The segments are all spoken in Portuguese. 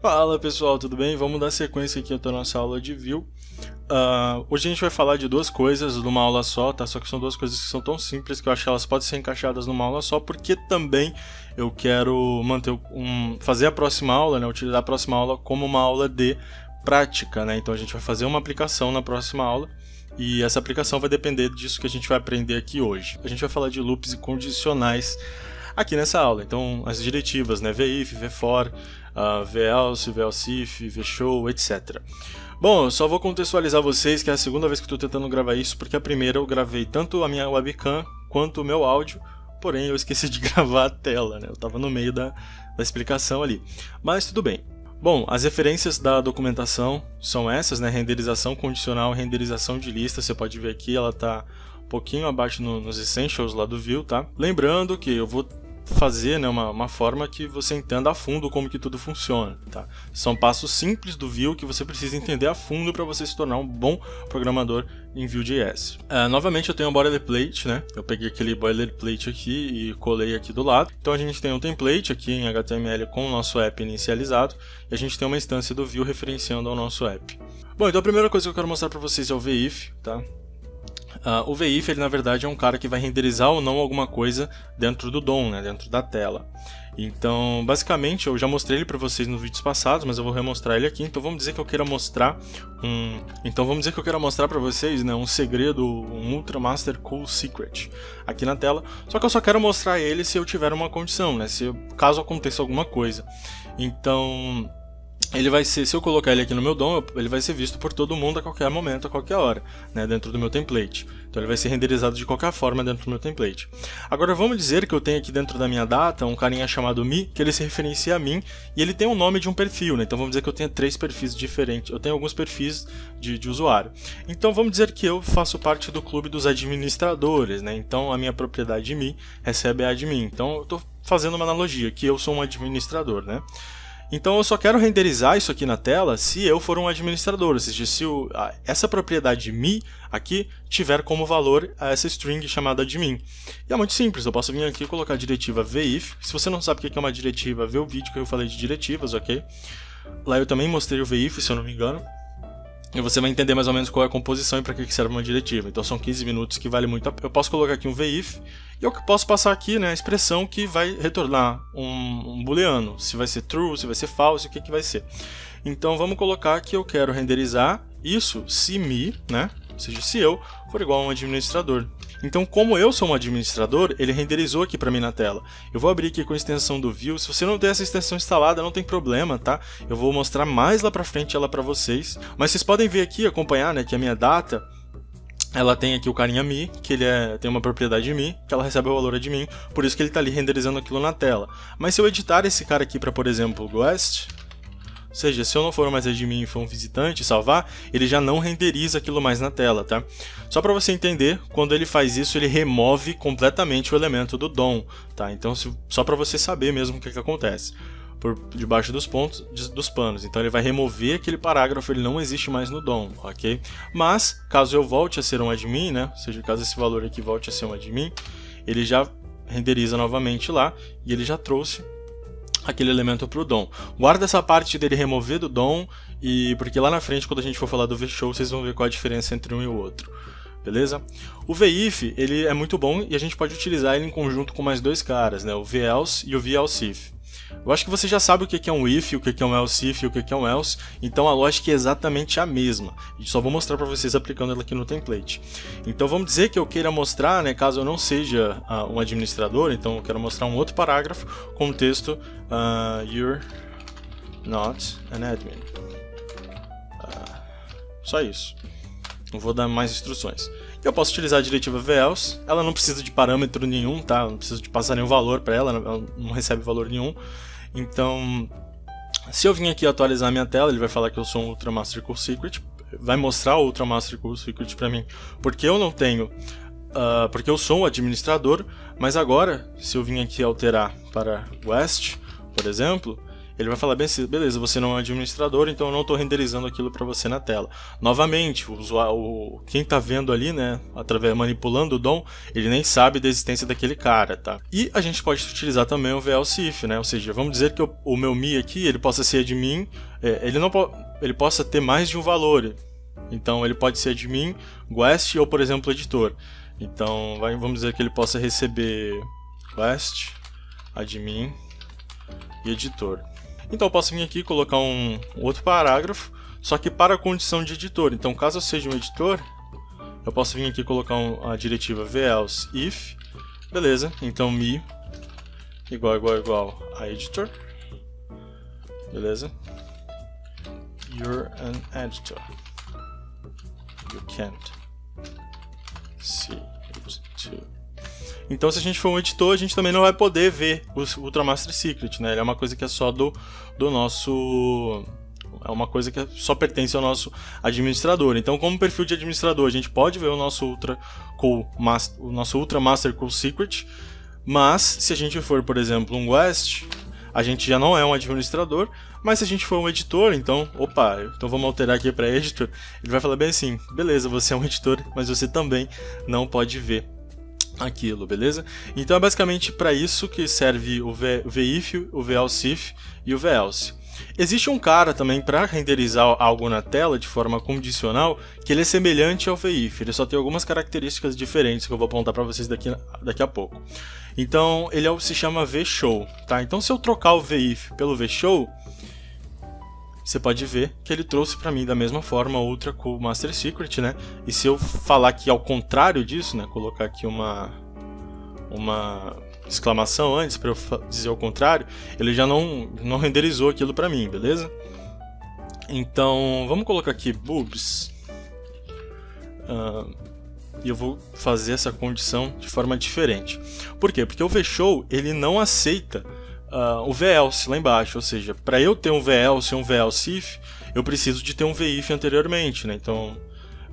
Fala pessoal, tudo bem? Vamos dar sequência aqui à nossa aula de Vue. Hoje a gente vai falar de duas coisas numa aula só, tá? Só que são duas coisas que são tão simples que eu acho que elas podem ser encaixadas numa aula só, porque também eu quero fazer a próxima aula, né? Utilizar a próxima aula como uma aula de prática, né? Então a gente vai fazer uma aplicação na próxima aula. E essa aplicação vai depender disso que a gente vai aprender aqui hoje. A gente vai falar de loops e condicionais aqui nessa aula. Então as diretivas, né? VIF, VFOR, VELSE, VELSEIF, VShow, etc. Bom, eu só vou contextualizar vocês que é a segunda vez que eu estou tentando gravar isso, porque a primeira eu gravei tanto a minha webcam quanto o meu áudio, porém eu esqueci de gravar a tela, né? Eu estava no meio da explicação ali. Mas tudo bem. Bom, as referências da documentação são essas, né? Renderização condicional, renderização de lista. Você pode ver aqui, ela está um pouquinho abaixo nos Essentials lá do Vue, tá? Lembrando que eu vou fazer, né, uma forma que você entenda a fundo como que tudo funciona, tá? São passos simples do Vue que você precisa entender a fundo para você se tornar um bom programador em Vue.js. Novamente eu tenho um boilerplate, né? Eu peguei aquele boilerplate aqui e colei aqui do lado. Então a gente tem um template aqui em HTML com o nosso app inicializado e a gente tem uma instância do Vue referenciando ao nosso app. Bom, então a primeira coisa que eu quero mostrar para vocês é o VIF, tá? O VIF, ele na verdade é um cara que vai renderizar ou não alguma coisa dentro do DOM, né, dentro da tela. Então, basicamente, eu já mostrei ele para vocês nos vídeos passados, mas eu vou remostrar ele aqui. Então, vamos dizer que eu queira mostrar para vocês, né, um segredo, um Ultra Master Cool Secret aqui na tela. Só que eu só quero mostrar ele se eu tiver uma condição, né, caso aconteça alguma coisa. Então, ele vai ser, se eu colocar ele aqui no meu DOM, ele vai ser visto por todo mundo a qualquer momento, a qualquer hora, né, dentro do meu template. Então ele vai ser renderizado de qualquer forma dentro do meu template. Agora vamos dizer que eu tenho aqui dentro da minha data um carinha chamado me, que ele se referencia a mim, e ele tem o nome de um perfil, né? Então vamos dizer que eu tenho 3 perfis diferentes, eu tenho alguns perfis de usuário. Então vamos dizer que eu faço parte do clube dos administradores, né? Então a minha propriedade me recebe a admin. Então eu estou fazendo uma analogia, que eu sou um administrador, né? Então eu só quero renderizar isso aqui na tela se eu for um administrador, ou seja, se essa propriedade me aqui tiver como valor essa string chamada admin. E é muito simples, eu posso vir aqui e colocar a diretiva VIF. Se você não sabe o que é uma diretiva, vê o vídeo que eu falei de diretivas, ok? Lá eu também mostrei o VIF, se eu não me engano. E você vai entender mais ou menos qual é a composição e para que serve uma diretiva. Então são 15 minutos que vale muito a pena. Eu posso colocar aqui um VIF e eu posso passar aqui, né, a expressão que vai retornar um booleano. Se vai ser true, se vai ser false, o que vai ser. Então vamos colocar que eu quero renderizar isso se me, né, ou seja, se eu for igual a um administrador. Então, como eu sou um administrador, ele renderizou aqui para mim na tela. Eu vou abrir aqui com a extensão do Vue. Se você não tem essa extensão instalada, não tem problema, tá? Eu vou mostrar mais lá para frente ela para vocês. Mas vocês podem ver aqui, acompanhar, né, que a minha data, ela tem aqui o carinha me, que ele tem uma propriedade me, que ela recebe o valor admin, por isso que ele está ali renderizando aquilo na tela. Mas se eu editar esse cara aqui para, por exemplo, guest, ou seja, se eu não for mais admin e for um visitante e salvar, ele já não renderiza aquilo mais na tela, tá? Só para você entender, quando ele faz isso, ele remove completamente o elemento do DOM, tá? Então, só para você saber mesmo o que acontece. Por debaixo dos panos. Então ele vai remover aquele parágrafo, ele não existe mais no DOM, ok? Mas, caso eu volte a ser um admin, né? Ou seja, caso esse valor aqui volte a ser um admin, ele já renderiza novamente lá e ele já trouxe aquele elemento para o DOM. Guarda essa parte dele remover do DOM, porque lá na frente, quando a gente for falar do VShow, vocês vão ver qual a diferença entre um e o outro. Beleza? O VIF, ele é muito bom e a gente pode utilizar ele em conjunto com mais dois caras, né? O VELSE e o VELSEIF. Eu acho que você já sabe o que é um if, o que é um else if e o que é um else, então a lógica é exatamente a mesma. E só vou mostrar para vocês aplicando ela aqui no template. Então vamos dizer que eu queira mostrar, né, caso eu não seja um administrador, então eu quero mostrar um outro parágrafo com o texto you're not an admin. Só isso. Não vou dar mais instruções. Eu posso utilizar a diretiva VELSE, ela não precisa de parâmetro nenhum, tá? Não precisa de passar nenhum valor para ela não recebe valor nenhum. Então, se eu vim aqui atualizar a minha tela, ele vai falar que eu sou um Ultra Master Cool Secret, vai mostrar o Ultra Master Cool Secret para mim, porque eu não tenho, porque eu sou um administrador, mas agora, se eu vim aqui alterar para West, por exemplo, ele vai falar bem assim, beleza, você não é um administrador, então eu não estou renderizando aquilo para você na tela. Novamente, quem está vendo ali, né, manipulando o DOM, ele nem sabe da existência daquele cara, tá? E a gente pode utilizar também o VLC if, né? Ou seja, vamos dizer que o meu Mi aqui, ele possa ser admin, ele possa ter mais de um valor. Então ele pode ser admin, guest ou, por exemplo, editor. Então vamos dizer que ele possa receber guest, admin e editor. Então eu posso vir aqui e colocar um outro parágrafo, só que para a condição de editor. Então caso eu seja um editor, eu posso vir aqui e colocar a diretiva VELSE IF, beleza, então mi igual a editor, beleza, you're an editor, you can't see it too. Então, se a gente for um editor, a gente também não vai poder ver o Ultramaster Secret, né? Ele é uma coisa que é só do nosso... É uma coisa que só pertence ao nosso administrador. Então, como perfil de administrador, a gente pode ver o nosso Ultramaster Cool Secret, mas se a gente for, por exemplo, um guest, a gente já não é um administrador, mas se a gente for um editor, então vamos alterar aqui para editor, ele vai falar bem assim, beleza, você é um editor, mas você também não pode ver aquilo, beleza? Então é basicamente para isso que serve o VIF, o VELSE IF e o VELSE. Existe um cara também para renderizar algo na tela de forma condicional, que ele é semelhante ao VIF, ele só tem algumas características diferentes que eu vou apontar para vocês daqui a pouco. Então ele se chama VShow, tá? Então se eu trocar o VIF pelo VShow, você pode ver que ele trouxe para mim da mesma forma o Ultra Cool Master Secret, né? E se eu falar que ao contrário disso, né, colocar aqui uma exclamação antes para eu dizer o contrário, ele já não renderizou aquilo para mim, beleza? Então, vamos colocar aqui boobs. E eu vou fazer essa condição de forma diferente. Por quê? Porque o VShow, ele não aceita o VELSE lá embaixo, ou seja, para eu ter um VELSE e um VELSE IF, eu preciso de ter um VIF anteriormente, né? Então,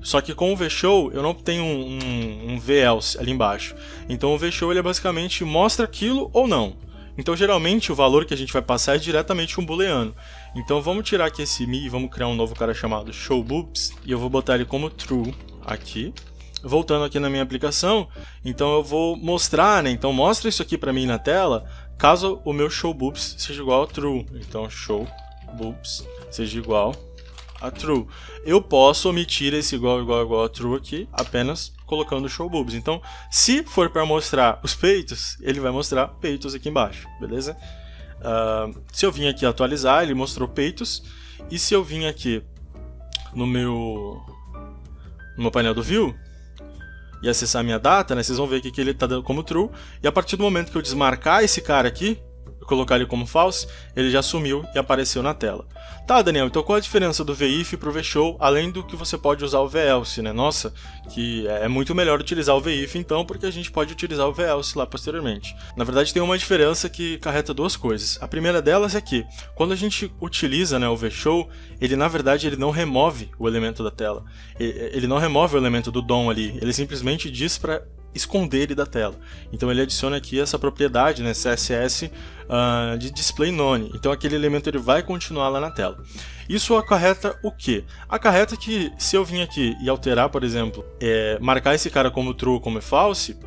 só que com o VShow eu não tenho um VELSE ali embaixo. Então o VShow ele basicamente mostra aquilo ou não. Então geralmente o valor que a gente vai passar é diretamente um booleano. Então vamos tirar aqui esse mi e vamos criar um novo cara chamado showBoobs e eu vou botar ele como true aqui. Voltando aqui na minha aplicação, então eu vou mostrar, né? Então mostra isso aqui para mim na tela, caso o meu showBoobs seja igual a true. Então showBoobs seja igual a true. Eu posso omitir esse igual a true aqui, apenas colocando showBoobs. Então, se for para mostrar os peitos, ele vai mostrar peitos aqui embaixo, beleza? Se eu vim aqui atualizar, ele mostrou peitos. E se eu vim aqui no meu painel do View e acessar a minha data, né, vocês vão ver que ele está dando como true. E a partir do momento que eu desmarcar esse cara aqui, colocar ele como false, ele já sumiu e apareceu na tela. Tá, Daniel, então qual a diferença do VIF para o VShow, além do que você pode usar o VELSE, né? Nossa, que é muito melhor utilizar o VIF então, porque a gente pode utilizar o VELSE lá posteriormente. Na verdade tem uma diferença que carreta duas coisas. A primeira delas é que, quando a gente utiliza, né, o VShow, ele na verdade ele não remove o elemento da tela. Ele não remove o elemento do DOM ali, ele simplesmente diz para esconder ele da tela. Então ele adiciona aqui essa propriedade, né, CSS, de display none. Então aquele elemento ele vai continuar lá na tela. Isso acarreta o quê? Acarreta que se eu vim aqui e alterar, por exemplo, marcar esse cara como true ou como false,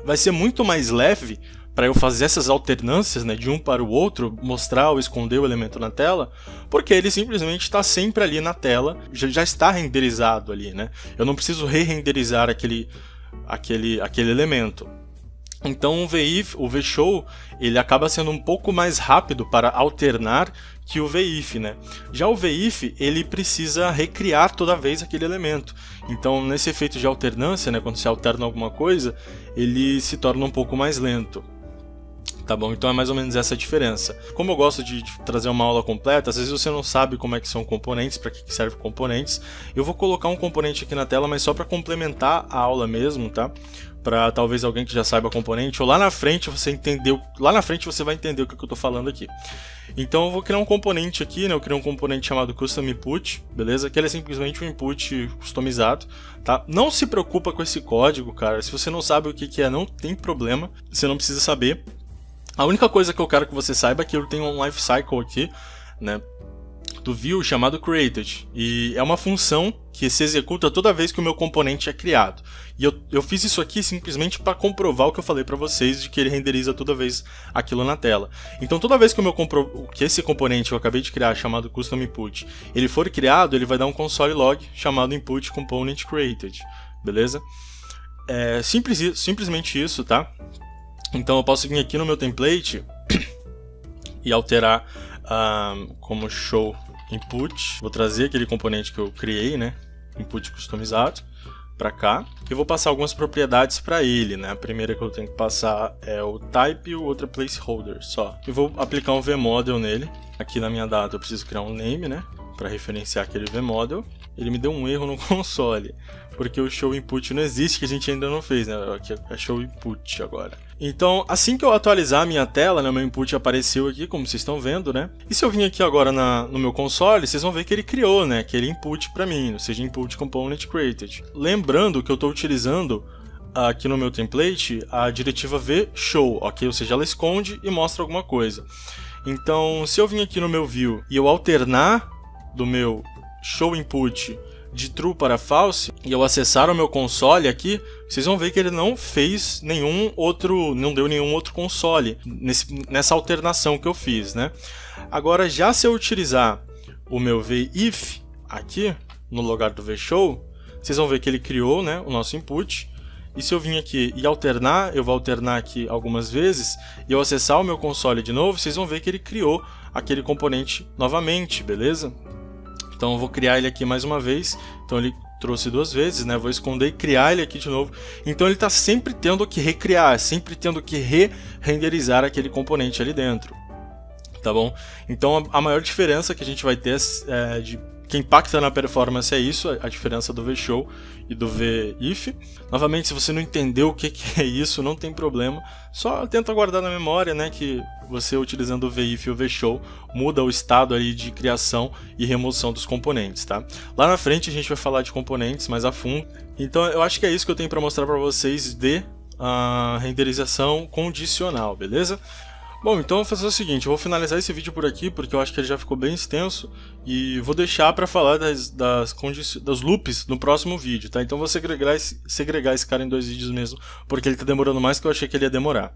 vai ser muito mais leve para eu fazer essas alternâncias, né, de um para o outro, mostrar ou esconder o elemento na tela, porque ele simplesmente está sempre ali na tela, já está renderizado ali, né? Eu não preciso re-renderizar aquele elemento. Então o VShow ele acaba sendo um pouco mais rápido para alternar que o VIF, né? Já o VIF ele precisa recriar toda vez aquele elemento. Então nesse efeito de alternância, né, quando se alterna alguma coisa, ele se torna um pouco mais lento. Tá bom? Então é mais ou menos essa a diferença. Como eu gosto de trazer uma aula completa, às vezes você não sabe como é que são componentes, para que servem componentes. Eu vou colocar um componente aqui na tela, mas só para complementar a aula mesmo, tá? Para talvez alguém que já saiba componente, ou lá na frente você vai entender o que eu estou falando aqui. Então eu vou criar um componente aqui, né? Eu criei um componente chamado Custom Input, beleza? Que ele é simplesmente um input customizado, tá? Não se preocupa com esse código, cara. Se você não sabe o que é, não tem problema. Você não precisa saber. A única coisa que eu quero que você saiba é que eu tenho um lifecycle aqui, né, do view chamado created, e é uma função que se executa toda vez que o meu componente é criado. E eu fiz isso aqui simplesmente para comprovar o que eu falei para vocês, de que ele renderiza toda vez aquilo na tela. Então toda vez que que esse componente que eu acabei de criar, chamado custom input, ele for criado, ele vai dar um console log chamado input component created, beleza? É simplesmente isso, tá? Então eu posso vir aqui no meu template e alterar como show input. Vou trazer aquele componente que eu criei, né, input customizado, para cá. Eu vou passar algumas propriedades para ele, né. A primeira que eu tenho que passar é o type e o outro é placeholder só. Eu vou aplicar um vmodel nele. Aqui na minha data eu preciso criar um name, né, para referenciar aquele vmodel. Ele me deu um erro no console, porque o show input não existe, que a gente ainda não fez, né? Aqui é show input agora. Então, assim que eu atualizar a minha tela, né, meu input apareceu aqui, como vocês estão vendo, né? E se eu vir aqui agora no meu console, vocês vão ver que ele criou, né, aquele input para mim, ou seja, input component created. Lembrando que eu estou utilizando aqui no meu template a diretiva vShow, ok? Ou seja, ela esconde e mostra alguma coisa. Então, se eu vir aqui no meu view e eu alternar do meu show input de true para false e eu acessar o meu console aqui, vocês vão ver que ele não fez não deu nenhum outro console nessa alternação que eu fiz, né? Agora, já se eu utilizar o meu vIf aqui no lugar do vShow, vocês vão ver que ele criou, né, o nosso input. E se eu vim aqui e alternar, eu vou alternar aqui algumas vezes, e eu acessar o meu console de novo, vocês vão ver que ele criou aquele componente novamente, beleza? Então eu vou criar ele aqui mais uma vez. Então ele trouxe duas vezes, né? Vou esconder e criar ele aqui de novo. Então ele está sempre tendo que recriar, sempre tendo que re-renderizar aquele componente ali dentro, tá bom? Então a maior diferença que a gente vai ter que impacta na performance é isso, a diferença do vShow e do vIf. Novamente, se você não entendeu o que é isso, não tem problema, só tenta guardar na memória, né, que você utilizando o vIf e o vShow muda o estado aí de criação e remoção dos componentes, tá? Lá na frente a gente vai falar de componentes mais a fundo. Então eu acho que é isso que eu tenho para mostrar para vocês de renderização condicional, beleza? Bom, então eu vou fazer o seguinte, eu vou finalizar esse vídeo por aqui, porque eu acho que ele já ficou bem extenso, e vou deixar para falar dos loops no próximo vídeo, tá? Então eu vou segregar esse cara em 2 vídeos mesmo, porque ele tá demorando mais do que eu achei que ele ia demorar.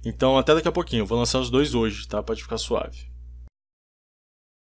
Então até daqui a pouquinho, eu vou lançar os 2 hoje, tá? Pode ficar suave.